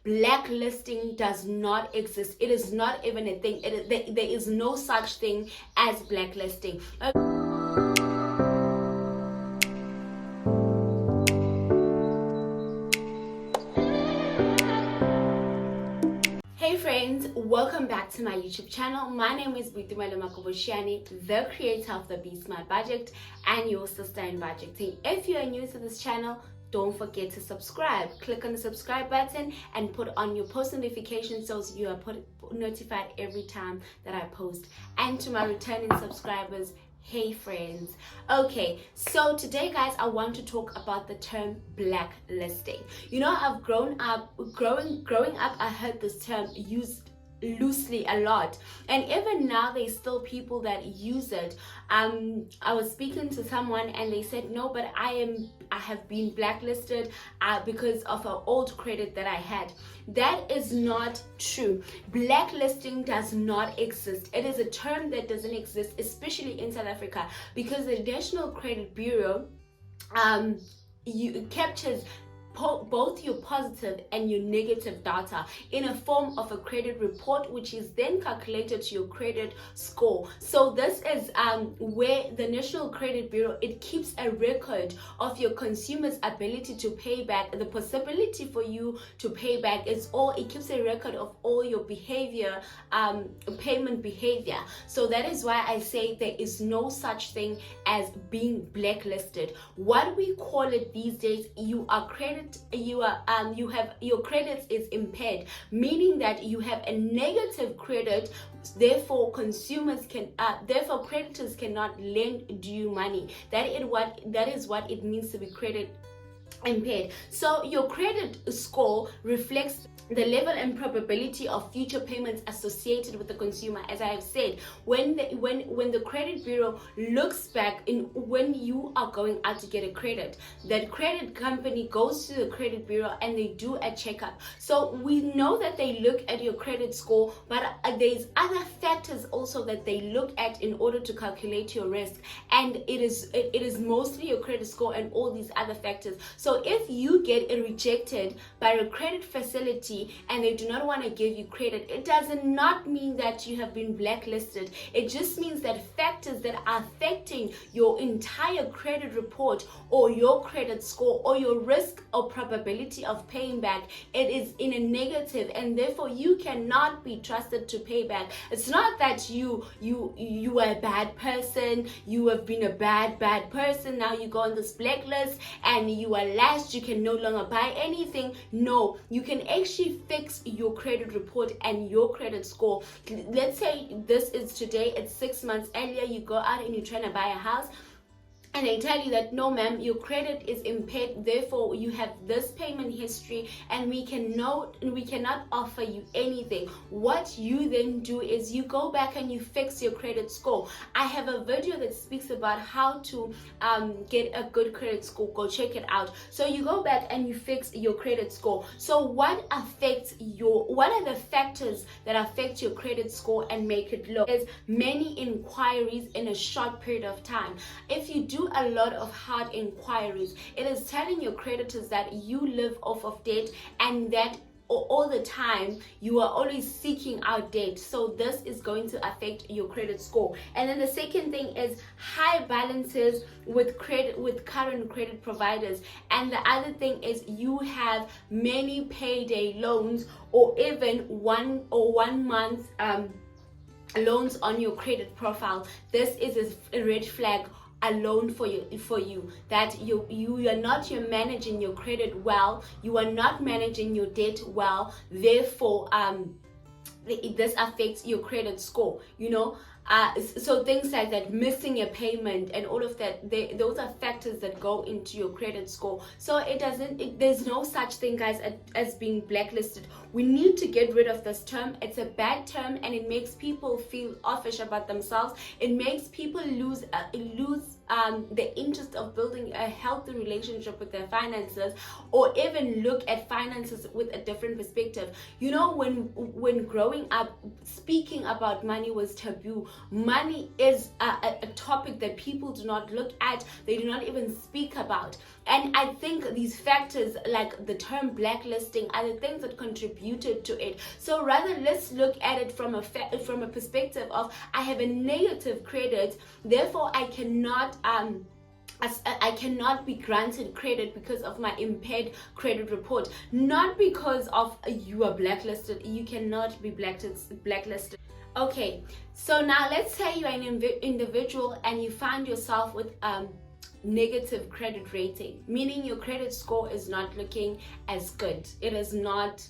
Blacklisting does not exist. It is not even a thing. There is no such thing as blacklisting. Hey friends, welcome back to my YouTube channel. My name is Buitumelo Makoboshiani, the creator of the Be Smart Budget and your sister in budgeting. If you are new to this channel, don't forget to subscribe. Click on the subscribe button and put on your post notifications so you are notified every time that I post. And to my returning subscribers, hey friends. Okay, so today guys, I want to talk about the term blacklisting. You know, I've growing up, I heard this term used loosely a lot, and even now there's still people that use it. I was speaking to someone and they said, no, but I have been blacklisted because of an old credit that I had. That is not true. Blacklisting does not exist. It is a term that doesn't exist, especially in South Africa, because the National Credit Bureau captures both your positive and your negative data in a form of a credit report, which is then calculated to your credit score. So this is where the National Credit Bureau, it keeps a record of your consumer's ability to pay back, the possibility for you to pay back. It keeps a record of all your behavior, payment behavior. So that is why I say there is no such thing as being blacklisted. What we call it these days, your credit is impaired, meaning that you have a negative credit. Therefore, creditors cannot lend you money. That is what it means to be credit impaired. So your credit score reflects the level and probability of future payments associated with the consumer. As I have said, when the credit bureau looks back when you are going out to get a credit, that credit company goes to the credit bureau and they do a checkup. So we know that they look at your credit score, but there's other factors also that they look at in order to calculate your risk, and it is mostly your credit score and all these other factors. So if you get rejected by a credit facility and they do not want to give you credit, it does not mean that you have been blacklisted. It just means that factors that are affecting your entire credit report or your credit score or your risk or probability of paying back, it is in a negative, and therefore you cannot be trusted to pay back. It's not that you are a bad person, you have been a bad person, now you go on this blacklist and you are lashed, you can no longer buy anything. No, you can actually fix your credit report and your credit score. Let's say this is today, it's 6 months earlier, you go out and you're trying to buy a house, and they tell you that no ma'am, your credit is impaired, therefore you have this payment history and we cannot offer you anything. What you then do is you go back and you fix your credit score. I have a video that speaks about how to get a good credit score. Go check it out. So you go back and you fix your credit score. So what are the factors that affect your credit score and make it low? Is many inquiries in a short period of time. If you do a lot of hard inquiries, it is telling your creditors that you live off of debt and that all the time you are always seeking out debt. So this is going to affect your credit score. And then the second thing is high balances with current credit providers. And the other thing is you have many payday loans or even one month loans on your credit profile. This is a red flag alone for you that you are not managing your credit well, you are not managing your debt well, therefore this affects your credit score, you know. So things like that, missing a payment and all of that, those are factors that go into your credit score. So there's no such thing, guys, as being blacklisted. We need to get rid of this term. It's a bad term and it makes people feel offish about themselves. It makes people lose the interest of building a healthy relationship with their finances, or even look at finances with a different perspective. You know, when growing up, speaking about money was taboo. Money is a topic that people do not look at, they do not even speak about. And I think these factors, like the term blacklisting, are the things that contributed to it. So rather, let's look at it from a perspective of, I have a negative credit, therefore I cannot I cannot be granted credit because of my impaired credit report, not because of you are blacklisted. You cannot be blacklisted. Okay, so now let's say you're an individual and you find yourself with negative credit rating, meaning your credit score is not looking as good. It is not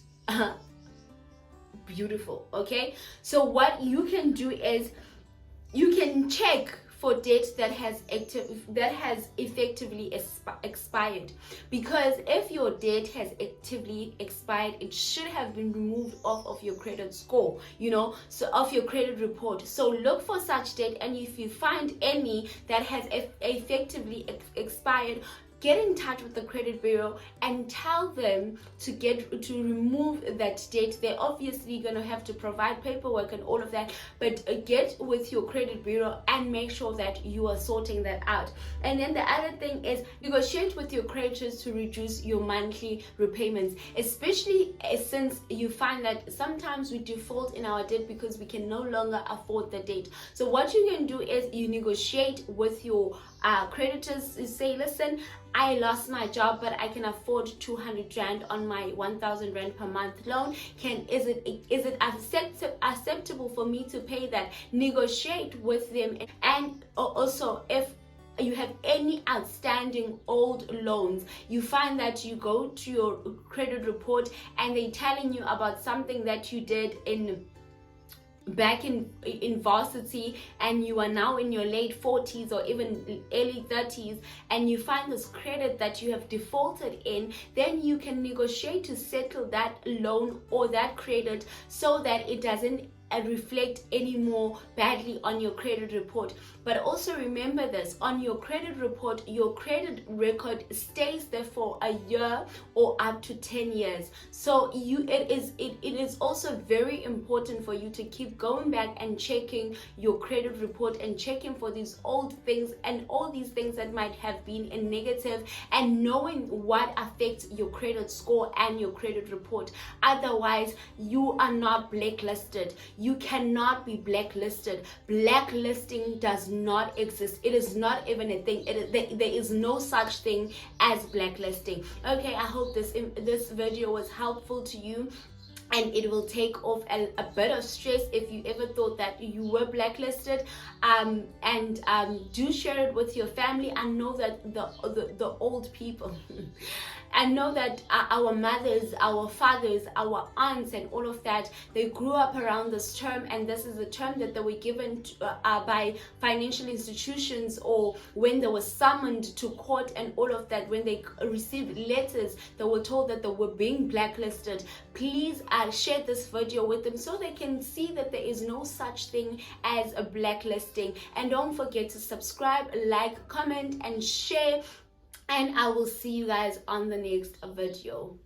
beautiful. Okay, so what you can do is you can check for debt that has effectively expired, because if your debt has actively expired, it should have been removed off of your credit score, so off your credit report. So look for such debt, and if you find any that has effectively expired, get in touch with the credit bureau and tell them to remove that debt. They're obviously going to have to provide paperwork and all of that, but get with your credit bureau and make sure that you are sorting that out. And then the other thing is, negotiate with your creditors to reduce your monthly repayments, especially since you find that sometimes we default in our debt because we can no longer afford the debt. So what you can do is you negotiate with your creditors. You say, listen, I lost my job, but I can afford 200 rand on my 1,000 rand per month loan. Is it acceptable for me to pay that? Negotiate with them. And also, if you have any outstanding old loans, you find that you go to your credit report and they're telling you about something that you did back in varsity, and you are now in your late 40s or even early 30s, and you find this credit that you have defaulted in, then you can negotiate to settle that loan or that credit so that it doesn't reflect any more badly on your credit report. But also remember this, on your credit report, your credit record stays there for a year or up to 10 years. So it is also very important for you to keep going back and checking your credit report and checking for these old things and all these things that might have been in negative, and knowing what affects your credit score and your credit report. Otherwise, you are not blacklisted. You cannot be blacklisted. Blacklisting does not exist. It is not even a thing. There is no such thing as blacklisting. Okay, I hope this video was helpful to you, and it will take off a bit of stress if you ever thought that you were blacklisted. Do share it with your family. I know that the old people I know that our mothers, our fathers, our aunts and all of that, they grew up around this term, and this is a term that they were given by financial institutions, or when they were summoned to court and all of that, when they received letters, they were told that they were being blacklisted. Please share this video with them so they can see that there is no such thing as a blacklisting. And don't forget to subscribe, like, comment and share. And I will see you guys on the next video.